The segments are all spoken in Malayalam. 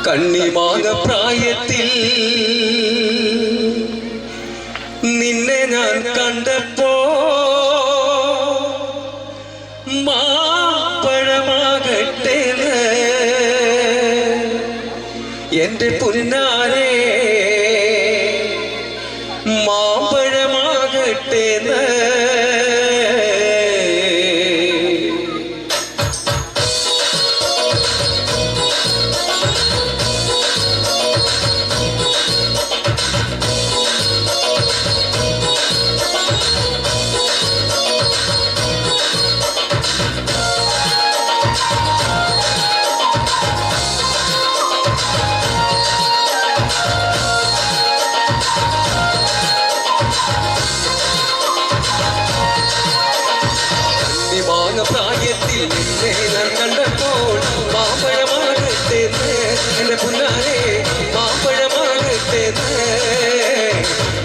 കണ്ണിമാക പ്രായത്തിൽ നിന്നെ ഞാൻ കണ്ടപ്പോ മാപ്പഴമാകട്ടെ എന്റെ പൊന്നാരെ മാമ്പഴമാകട്ടെ പ്രായത്തിൽ നിന്നെ ഞാൻ കണ്ടപ്പോൾ മാമ്പഴമാകട്ടെ എന്റെ പുന്നാരെ മാമ്പഴമാകട്ടെ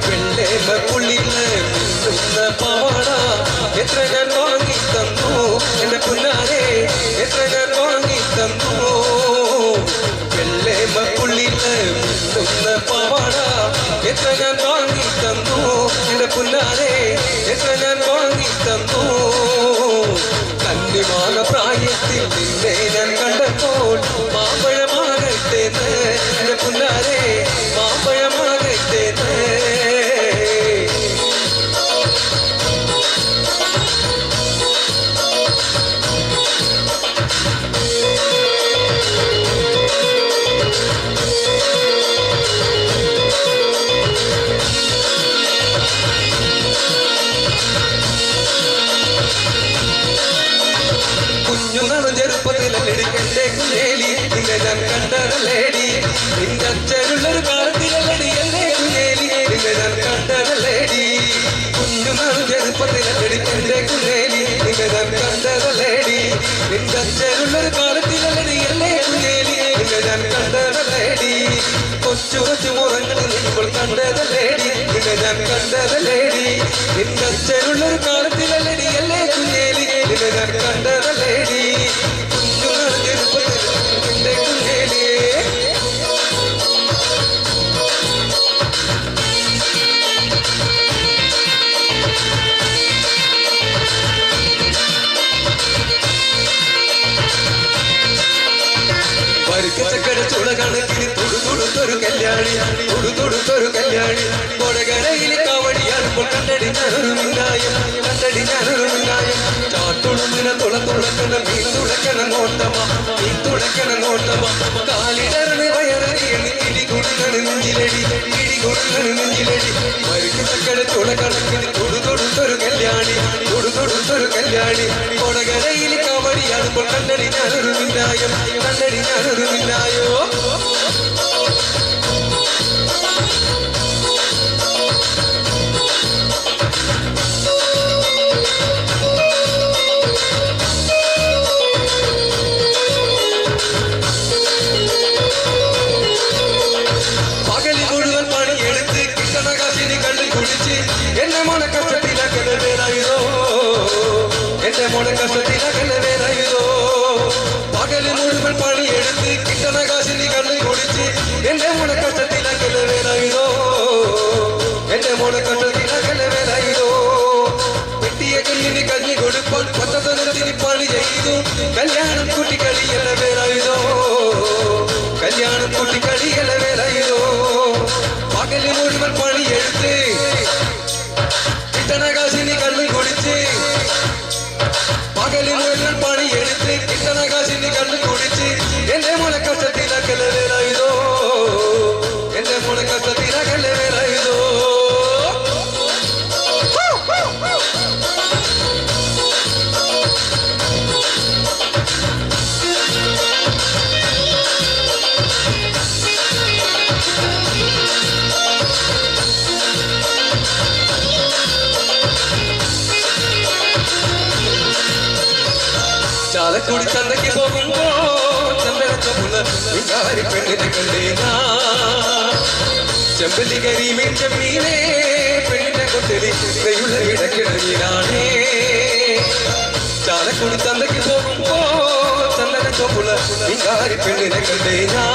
വെള്ളേമക്കുള്ളില് പാവാട എത്ര ഞാൻ വാങ്ങി തന്നു എന്റെ പുന്നാരെ എത്ര ഞാൻ വാങ്ങി തന്നു വെള്ളേമക്കുള്ളില് പാവാട എത്ര ഞാൻ വാങ്ങി തന്നു എന്റെ പുന്നാരെ എത്ര ഞാൻ വാങ്ങി തന്നു കണ്ണിമാക പ്രായത്തിൽ നിന്നെ ഞാൻ കണ്ടപ്പോൾ മാമ്പഴമാകട്ടെ എന്റെ പുന്നാരെ മാമ്പഴമാകട്ടെ ചെറുപ്പത്തിലെന്റെ കുഞ്ഞേലി നിന്നെ ഞാൻ കണ്ടതല്ലേടി നിന്റെ അച്ഛനുള്ളൊരു കാലത്തിലല്ലടി എന്റെ കുഞ്ഞേലി നിന്നെ ഞാൻ കണ്ടതല്ലേടി കുഞ്ഞുനാൾ ചെറുപ്പത്തിലെന്റെ കുഞ്ഞേലി നിന്നെ ഞാൻ കണ്ടതല്ലേടി നിന്റെ അച്ഛനുള്ളൊരു കാലത്തിലല്ലടി എന്റെ കുഞ്ഞേലി നിന്നെ ഞാൻ കണ്ടതല്ലേടി കൊച്ചു കൊച്ചു മുറങ്ങളിൽ ഇപ്പോൾ കണ്ടതല്ലേടി നിന്നെ ഞാൻ കണ്ടതല്ലേടി നിന്റെ അച്ഛനുള്ളൊരു കാലത്തിലല്ലടി എന്റെ കുഞ്ഞേലി നിന്നെ ഞാൻ കണ്ടതല്ലേടി ചക്കര ചുള കണക്കിന് തുടുതുടുത്തൊരു കല്യാണി തുടുതുടുത്തൊരു കല്യാണി കൊടകരയിലെ കാവടിയാടുമ്പോൾ കണ്ടടി ഞാനൊരു മിന്നായം കണ്ടടി ഞാനൊരു മിന്നായം ചാട്ടുളുമിനെ തുളത്തുളക്കണ മീൻ തുളക്കണ നോട്ടമാ മീൻ തുളക്കണ നോട്ടമാ കാലിടറണ് വയററിയണി ഇടികുടുങ്ങണ് നെഞ്ചിലടി ഇടികുടുങ്ങണ് നെഞ്ചിലടി മരുക്ക് ചക്കര ചുള കണക്കിന് തുടുതുടുത്തൊരു കല്യാണി തുടുതുടുത്തൊരു കല്യാണി കൊടകരയിലെ കാവടിയാടുമ്പോൾ കണ്ടടി ഞാനൊരു മിന്നായം കണ്ടടി ഞാനൊരു മിന്നായോ പകല് മുഴുവൻ പണിയെടുത്ത് കിട്ടണകാശിനി കള്ളി കുടിച്ച് എന്റെ മോനെ കഷ്ടത്തിലാക്കല വേറായതോ എന്റെ മോനെ കഷ്ടത്തിലാക്കല വേറായതോ പകല് മുഴുവൻ പണിയെടുത്ത് കിട്ടണകാശിനി കള്ളി കുടിച്ച് എന്റെ മോനെ കഷ്ടത്തിലാക്കല വേറായതോ എന്റെ മോനെ കഷ്ടത്തിലാക്കല വേറായതോ വെട്ടിയ കല്ലിന് കഞ്ഞി കൊടുപ്പോൾ പച്ചതനത്തിന് പണി ചെയ്തു കല്യാണം കുട്ടിക്കളിയല്ല വേറായതോ കല്യാണം കുട്ടിക്കളിയല്ല വേറായതോ പകല് മുഴുവൻ പണിയെടുത്ത് കിട്ടണകാശിനി കള്ളി കുടിച്ച് പകല് മുഴുവൻ പണിയെടുത്ത് കിട്ടണകാശിനി കള്ളി കുടിച്ച് എന്റെ മോനെ കഷ്ടത്തിലാക്കല വേറായതോ എന്റെ മോനെ കഷ്ടത്തിലാക്കല വേറായതോ ചാലക്കുടി ചന്തയ്ക്ക് പോകുമ്പോ ചന്ദനച്ചൊപ്പുള്ള വികാരി പെണ്ണിനെ കണ്ടേനാ ചെമ്പല്ലി കരിമീൻ ചെമ്മീനെ പെണ്ണിന്റെ കൊട്ടലി നെയ്യുള്ള ഇടക്കിടങ്ങിനാണേ ചാലക്കുടി ചന്തയ്ക്ക് പോകുമ്പോ ചന്ദനച്ചൊപ്പുള്ള വികാരി പെണ്ണിനെ കണ്ടേനാ